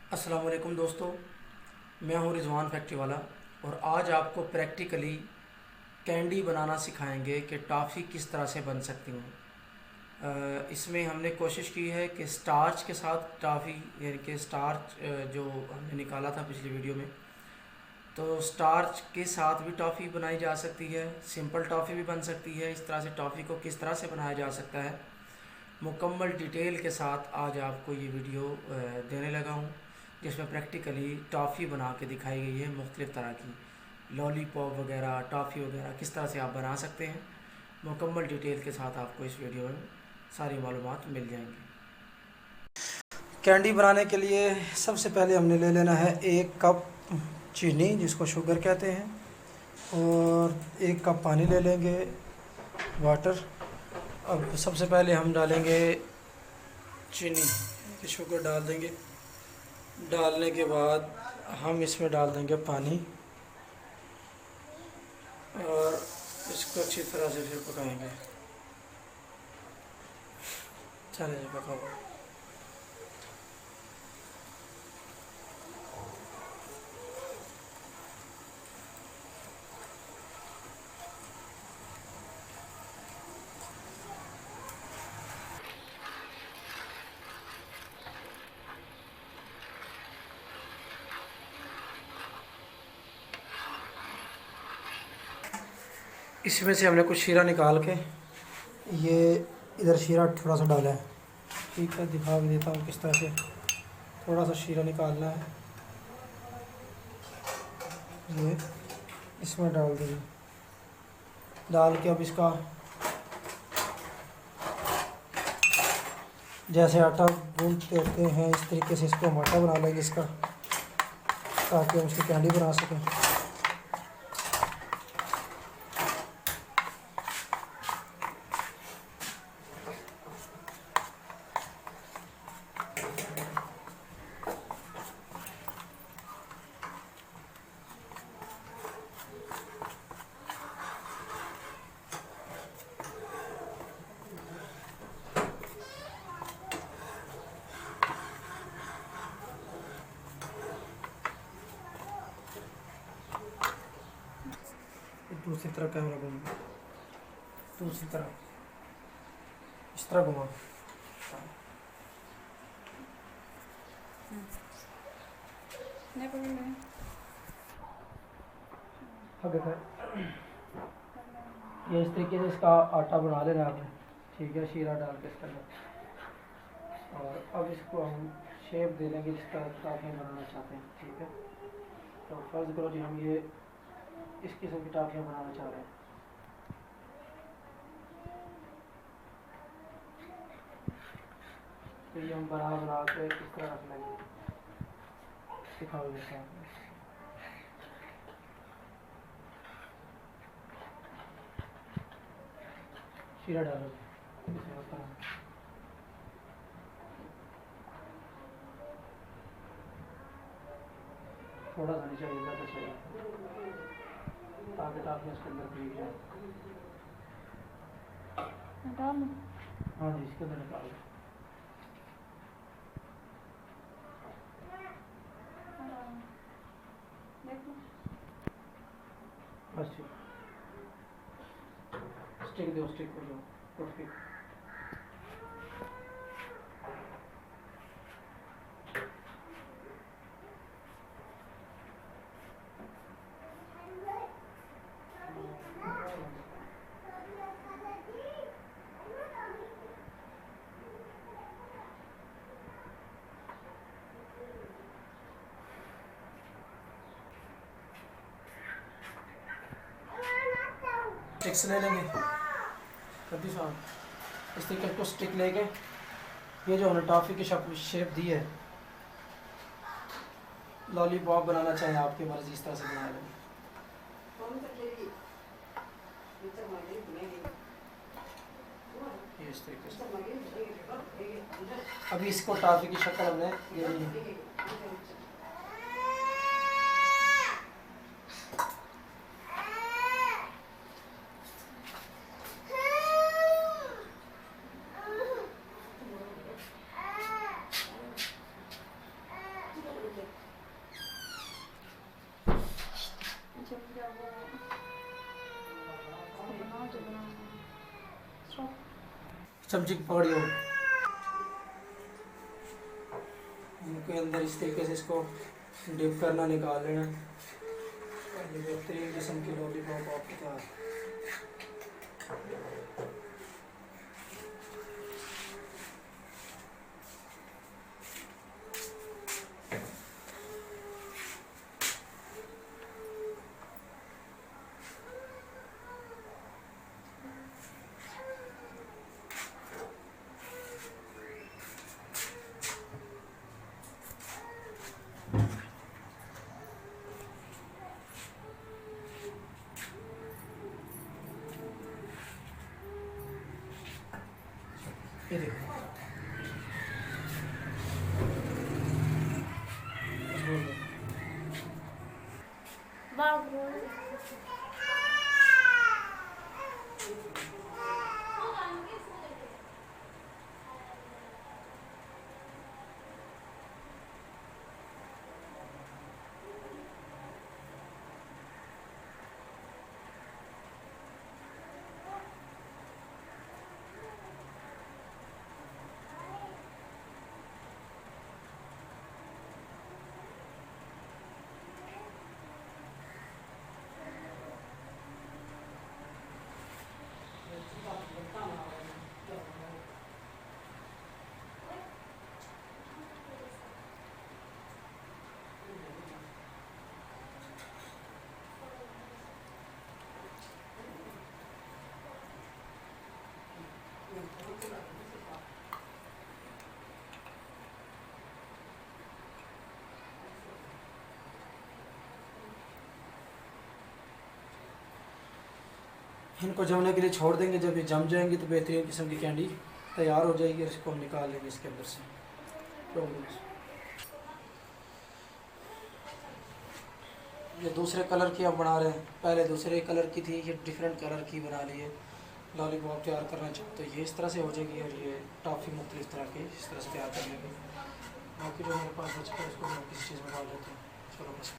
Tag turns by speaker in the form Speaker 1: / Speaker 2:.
Speaker 1: अस्सलाम वालेकुम दोस्तों, मैं हूं रिजवान फैक्ट्री वाला। और आज आपको प्रैक्टिकली कैंडी बनाना सिखाएंगे कि टॉफ़ी किस तरह से बन सकती हैं। इसमें हमने कोशिश की है कि स्टार्च के साथ टॉफ़ी, यानी कि स्टार्च जो हमने निकाला था पिछली वीडियो में, तो स्टार्च के साथ भी टॉफ़ी बनाई जा सकती है, सिंपल टॉफ़ी भी बन सकती है। इस तरह से टॉफ़ी को किस तरह से बनाया जा सकता है, मुकम्मल डिटेल के साथ आज आपको ये वीडियो देने लगा हूँ, जिसमें प्रैक्टिकली टॉफ़ी बना के दिखाई गई है। मुख्तलिफ़ तरह की लॉलीपॉप वगैरह, टॉफ़ी वगैरह किस तरह से आप बना सकते हैं, मुकम्मल डिटेल के साथ आपको इस वीडियो में सारी मालूमात मिल जाएंगी। कैंडी बनाने के लिए सबसे पहले हमने ले लेना है 1 कप चीनी, जिसको शुगर कहते हैं, और 1 कप पानी ले लेंगे, वाटर। अब सबसे पहले हम डालेंगे चीनी, शुगर डाल देंगे। डालने के बाद हम इसमें डाल देंगे पानी और इसको अच्छी तरह से फिर पकाएंगे। चले जी, पकाओ। इसमें से हमने कुछ शीरा निकाल के, ये इधर शीरा थोड़ा सा डाला है, ठीक है, दिखा भी देता हूँ किस तरह से। थोड़ा सा शीरा निकालना है, ये इसमें डाल देंगे। डाल के अब इसका जैसे आटा गूंद देते हैं, इस तरीके से इसको हम आटा बना लेंगे इसका, ताकि हम इसकी कैंडी बना सकें। दूसरी तरफ कैमरा घूमा, दूसरी तरफ इस तरह घुमा। आगे कर। ये इस तरीके से इसका आटा बना लेना आपने, ठीक है, शीरा डाल के इसके अंदर। और अब इसको हम शेप दे देंगे जिसका टाफियाँ बनाना चाहते हैं, ठीक है। तो फर्ज करो जी हम ये इस किस्म की टाफियाँ बनाना चाह रहे हैं, तो ये हम बना बना के इस तरह रख लेंगे। दिखाओ जैसा शीरा डालो इसमें ऊपर। थोड़ा सा नीचे ज़्यादा चाहिए, ताकि टाफियाँ इसके अंदर भीग जाए। हाँ जी, इसके अंदर निकालो। बस ठीक, स्टिक दो, स्टिक कर दो, टूथपिक। स्टिक्स ले लेंगे, कभी साहब इस तरीके को स्टिक लेके, ये जो हमने टॉफ़ी की शेप दी है, लॉलीपॉप बनाना चाहें आपकी मर्ज़ी, इस तरह से बना लेंगे। ये इस तरीके से अभी इसको टॉफ़ी की शक्ल हमने दे दी है। चमचे की पकड़ी हो, इनके अंदर इस तरीके से इसको डिप करना, निकाल लेना। ये बेहतरीन किस्म की लॉलीपॉप आपके तैयार। ये देखो इनको जमने के लिए छोड़ देंगे। जब ये जम जाएंगे तो बेहतरीन किस्म की कैंडी तैयार हो जाएगी और इसको हम निकाल लेंगे इसके अंदर से। ये दूसरे कलर की हम बना रहे हैं, पहले दूसरे कलर की थी, ये डिफरेंट कलर की बना ली है। लॉलीपॉप तैयार करना चाहते तो ये इस तरह से हो जाएगी, और ये टॉफ़ी मुख्तलिफ तरह की इस तरह से तैयार कर लेंगे। बाकी जो मेरे पास बच कर उसको मैं किसी चीज़ में डाल लेते हैं। चलो बस।